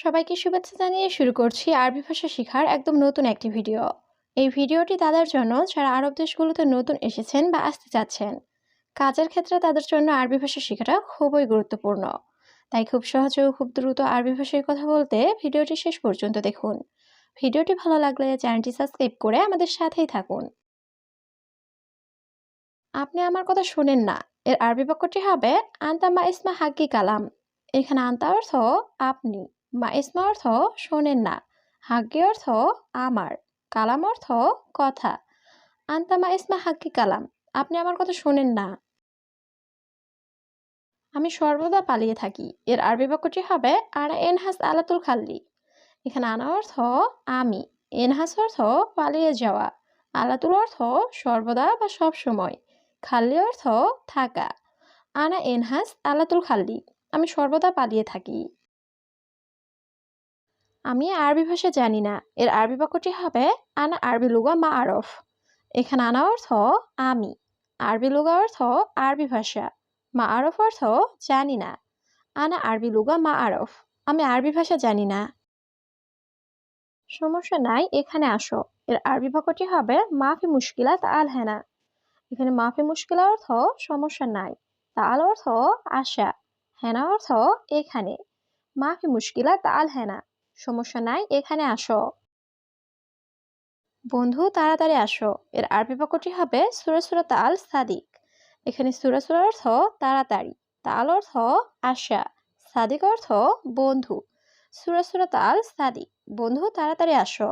সবাইকে শুভেচ্ছা জানিয়ে শুরু করছি আরবি ভাষা শেখার একদম নতুন একটি ভিডিও। এই ভিডিওটি তাদের জন্য যারা আরব দেশগুলোতে নতুন এসেছেন বা আসতে চাচ্ছেন। কাজের ক্ষেত্রে তাদের জন্য আরবি ভাষা শেখাটা খুবই গুরুত্বপূর্ণ। তাই খুব সহজে ও খুব দ্রুত আরবি ভাষায় কথা বলতে ভিডিওটি শেষ পর্যন্ত দেখুন। ভিডিওটি ভালো লাগলে চ্যানেলটি সাবস্ক্রাইব করে আমাদের সাথেই থাকুন। আপনি আমার কথা শুনেন না, এর আরবি বাক্যটি হবে আনতা মা ইসমা হাক্কি কালাম। এখানে আনতা অর্থ আপনি, মা ইসমা অর্থ শোনেন না, হাক্কি অর্থ আমার, কালাম অর্থ কথা। আনতা মা ইসমা হাক্কি কালাম, আপনি আমার কথা শোনেন না। আমি সর্বদা পালিয়ে থাকি, এর আরবি বাক্যটি হবে আনা এনহাস আলাতুল খাল্লি। এখানে আনা অর্থ আমি, এনহাস অর্থ পালিয়ে যাওয়া, আলাতুল অর্থ সর্বদা বা সব সময়, খাল্লি অর্থ থাকা। আনা এনহাস আলাতুল খাল্লি, আমি সর্বদা পালিয়ে থাকি। আমি আরবি ভাষা জানি না, এর আরবি বাক্যটি হবে আনা আরবি লুগা মা আরফ। এখানে আনা অর্থ আমি, আরবি লুগা অর্থ আরবি ভাষা, মা আরফ অর্থ জানি না। আনা আরবি লুগা মা আরফ, আমি আরবি ভাষা জানি না। সমস্যা নাই, এখানে আসো, এর আরবি বাক্যটি হবে মাফি মুশকিলাত আল হেনা। এখানে মাফি মুশকিলা অর্থ সমস্যা নাই, তাল অর্থ আশা, হেনা অর্থ এখানে। মাফি মুশকিলাত আল হেনা, সমস্যা নাই, এখানে আসো। বন্ধু তাড়াতাড়ি আসো, এর আরবি বাক্যটি হবে সূরা সূরাত আল সাদিক। এখানে সূরা সূরা অর্থ তাড়াতাড়ি, তাল অর্থ আশা, সাদিক অর্থ বন্ধু। সূরা সূরাত আল সাদিক, বন্ধু তাড়াতাড়ি আসো।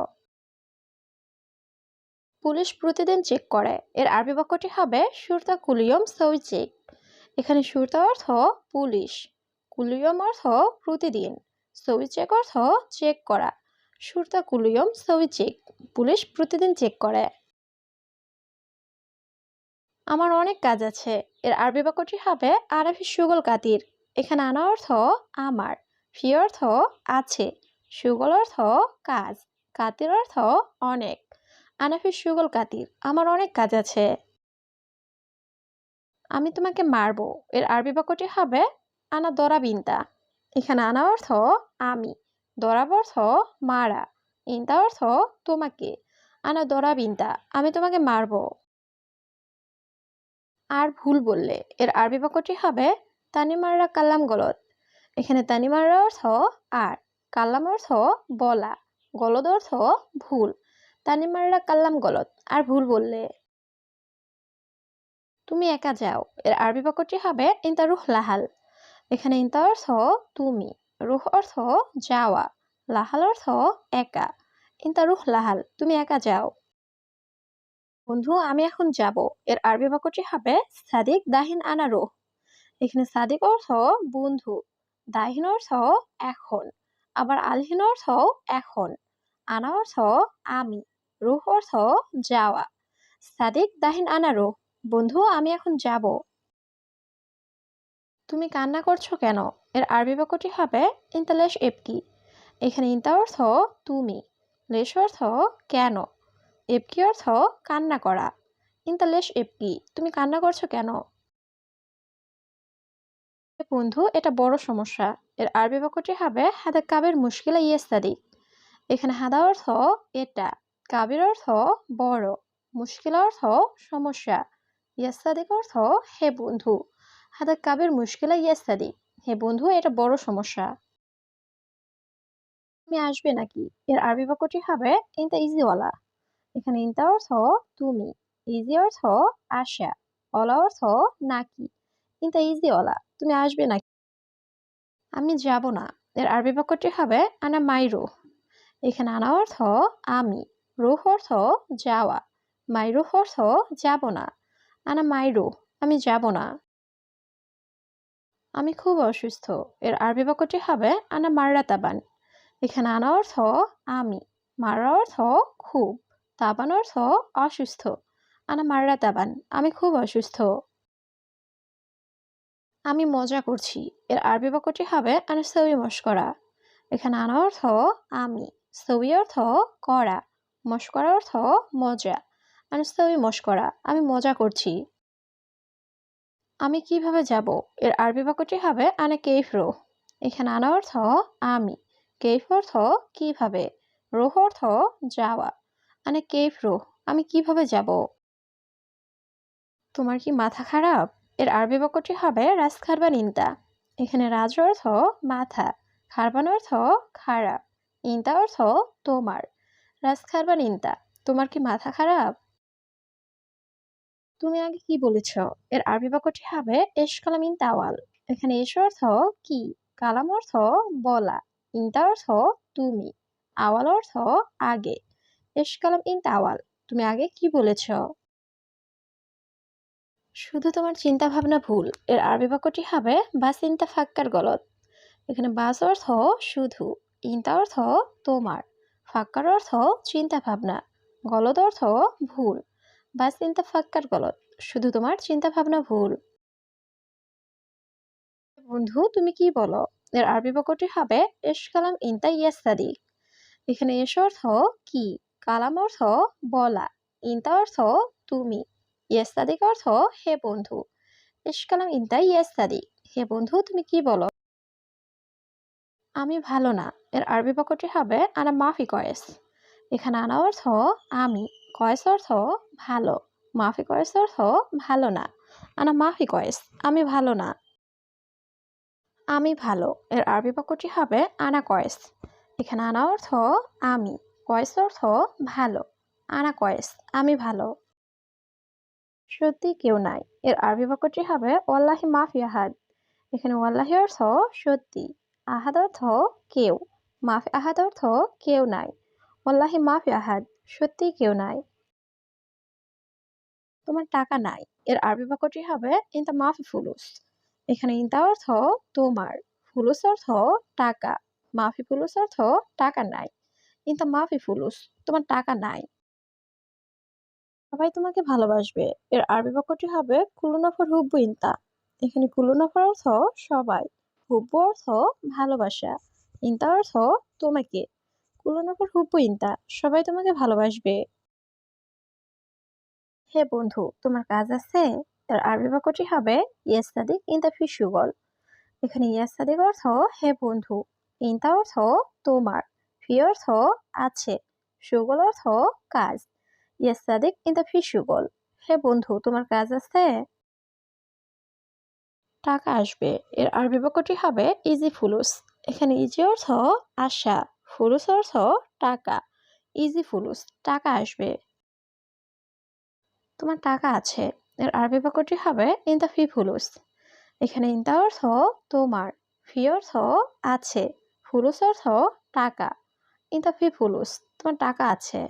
পুলিশ প্রতিদিন চেক করে, এর আরবি বাক্যটি হবে শুরতা কুলিয়ম সউই চেক। এখানে শুরতা অর্থ পুলিশ, কুলিয়ম অর্থ প্রতিদিন, সউই চেক অর্থ চেক করা। শুরতা কুলিয়ম সউই চেক, পুলিশ প্রতিদিন চেক করে। আমার অনেক কাজ আছে, এর আরবি বাক্যটি হবে আরাফি সুগল কাতির। এখানে আনা অর্থ আমার, ফি অর্থ আছে, সুগল অর্থ কাজ, কাতির অর্থ অনেক। আনাফি সুগল কাতির, আমার অনেক কাজ আছে। আমি তোমাকে মারবো, এর আরবি বাক্যটি হবে আনা দরা বিনতা। এখানে আনা অর্থ আমি, দরাব অর্থ মারা, ইনতা অর্থ তোমাকে। আনা দরা বিনতা, আমি তোমাকে মারবো। আর ভুল বললে, এর আরবি বাক্যটি হবে তানিমাররা কাল্লাম গলত। এখানে তানিমাররা অর্থ আর, কাল্লাম অর্থ বলা, গলদ অর্থ ভুল। তানিমাররা কাল্লাম গলত, আর ভুল বললে। তুমি একা যাও, এর আরবি বাক্যটি হবে ইনতা রুহ লাহাল। এখানে ইনতা অর্থ তুমি, রুহ অর্থ যাওয়া, লাহাল অর্থ একা। ইনতা রুহ লাহাল, তুমি একা যাও। বন্ধু আমি এখন যাব, এর আরবি বাক্যটি হবে সাদিক দাহিন আনা রুহ। এখানে সাদিক অর্থ বন্ধু, দাহিন অর্থ এখন, আবার আলহিন অর্থ এখন, আনা অর্থ আমি, রুহ অর্থ যাওয়া। সাদিক দাহিন আনা রুহ, বন্ধু আমি এখন যাব। তুমি কান্না করছো কেন, এর আরবি বাক্যটি হবে ইনতা লেশ এবকি। এখানে ইনতা অর্থ তুমি, লেশ অর্থ কেন, এবকি অর্থ কান্না করা। ইনতা লেশ এবকি, তুমি কান্না করছো কেন। বন্ধু এটা বড় সমস্যা, এর আরবি বাক্যটি হবে হাদা কাবের মুশকিলা ইয়েস্তাদি। এখানে হাদা অর্থ এটা, কাবির অর্থ বড়, মুশকিলা অর্থ সমস্যা, ইয়াস্তাদিক অর্থ হে বন্ধু। হাদা কাবের মুশকিলা ইয়াস্তাদি, হে বন্ধু এটা বড় সমস্যা। তুমি আসবে নাকি, এর আরবি বাক্যটি হবে ইনতা ইজিওয়ালা। এখানে ইনতা অর্থ তুমি, ইজি অর্থ আসা, অলা অর্থ নাকি। ইনতা ইজিওয়ালা, তুমি আসবে নাকি। আমি যাব না, এর আরবি বাক্যটি হবে আনা মাইরু। এখানে আনা অর্থ আমি, রুহ অর্থ যাওয়া, মাইরুহ অর্থ যাব না। আনা মাইরু, আমি যাব না। আমি খুব অসুস্থ, এর আরবি বাক্যটি হবে আনা মাররা তাবান। এখানে আনা অর্থ আমি, মাররা অর্থ খুব, তাবান অর্থ অসুস্থ। আনা মাররা তাবান, আমি খুব অসুস্থ। আমি মজা করছি, এর আরবি বাক্যটি হবে আনা সউই মশকরা। এখানে আনা অর্থ আমি, সউই অর্থ করা, মশকরা অর্থ মজা। আনা সউই মশকরা, আমি মজা করছি। আমি কিভাবে যাব, এর আরবি বাক্যটি হবে আনা কেইফরো। এখানে আনা অর্থ আমি, কেইফ অর্থ কিভাবে, রুহ অর্থ যাওয়া। মানে কেইফ রুহ, আমি কিভাবে যাব। তোমার কি মাথা খারাপ? এর আরবি বাক্যটি হবে রাজ খারবান ইনতা। এখানে রাজ অর্থ মাথা, খারবান অর্থ খারাপ, ইনতা অর্থ তোমার। রাজ খারবান ইনতা, তোমার কি মাথা খারাপ? তুমি আগে কি বলেছ? এর আরবি বাক্যটি হবে এশ কালাম ইনতা আওয়াল। এখানে এশ অর্থ কি, কালাম অর্থ বলা, ইনতা অর্থ তুমি, আওয়াল অর্থ আগে। এশ কালাম ইনতা আওয়াল, তুমি আগে কি বলেছ? শুধু তোমার চিন্তা ভাবনা ভুল। এর আরবি বাক্যটি হবে বাস ইনতা ফাক্কার গলত। এখানে বাস অর্থ শুধু, ইনতা অর্থ তোমার, ফাক্কার অর্থ চিন্তা ভাবনা, গলত অর্থ ভুল। বাস ইনতা ফাক্কার গলত, শুধু তোমার চিন্তা ভাবনা ভুল। বন্ধু তুমি কি বলো? এর আরবি বাক্যটি হবে এশ কালাম ইনতা ইয়াস্তাদি। এখানে এস অর্থ কি, কালাম অর্থ বলা, ইনতা অর্থ তুমি, ইয়াস্তাদিক অর্থ হে বন্ধু। এশ কালাম ইনতা ইয়াস্তাদি, হে বন্ধু তুমি কি বলো? আমি ভালো না। এর আরবি বাক্যটি হবে আনা মাফি কয়েস। এখানে আনা অর্থ আমি, কয়েস অর্থ ভালো, মাফি কয়েস অর্থ ভালো না। আনা মাফি কয়েস, আমি ভালো না। আমি ভালো। এর আরবি বাক্যটি হবে আনা কয়েস। এখানে আনা অর্থ আমি, কয়েস অর্থ ভালো, আনা কয়েস আমি ভালো। সত্যি কেউ নাই। এর আরবি বাক্যটি হবে ওয়াল্লাহি মাফি আহাদ। এখানে ওয়াল্লাহি অর্থ সত্যি, আহাদ অর্থ কেউ, মাফি আহাদ অর্থ কেউ নাই। ওয়াল্লাহি মাফি আহাদ, সত্যি কেউ নাই। তোমার টাকা নাই। এর আরবি বাক্যটি হবে ইনতা মাফি ফুলুস। এখানে ইনতা অর্থ তোমার, ফুলুস অর্থ টাকা, মাফি ফুলুস অর্থ টাকা নাই। ইনতা মাফি ফুলুস, তোমার টাকা নাই। সবাই তোমাকে ভালোবাসবে। এর আরবি বাক্যটি হবে কুল্লু নফর হুব্বু ইনতা। এখানে কুল্লু নফর অর্থ সবাই, হুব্বু অর্থ ভালোবাসা, ইনতা অর্থ তোমাকে। কুল্লু নফর হুব্বু ইনতা, সবাই তোমাকে ভালোবাসবে। হে বন্ধু তোমার কাজ আছে। এর আরবি বাক্যটি হবে ইয়েস্তাদিক ইনতা ফি শুগল। এখানে ইয়েস্তাদিক অর্থ হে বন্ধু, ইনতা অর্থ তোমার, ফি অর্থ আছে, শুগল অর্থ কাজ। ইয়েস্তাদিক ইনতা ফি শুগল, হে বন্ধু তোমার কাজ আছে। টাকা আসবে। এর আরবি বাক্যটি হবে ইজি ফুলুস। এখানে ইজি অর্থ আশা, ফুলুস অর্থ টাকা, ইজি ফুলুস টাকা আসবে। তোমার টাকা আছে। এর আরবি বাক্যটি হবে ইনতা ফি ফুলুস। এখানে ইনতা অর্থ তোমার, ফি অর্থ আছে, ফুলুস অর্থ টাকা, ইনতা ফি ফুলুস তোমার টাকা আছে।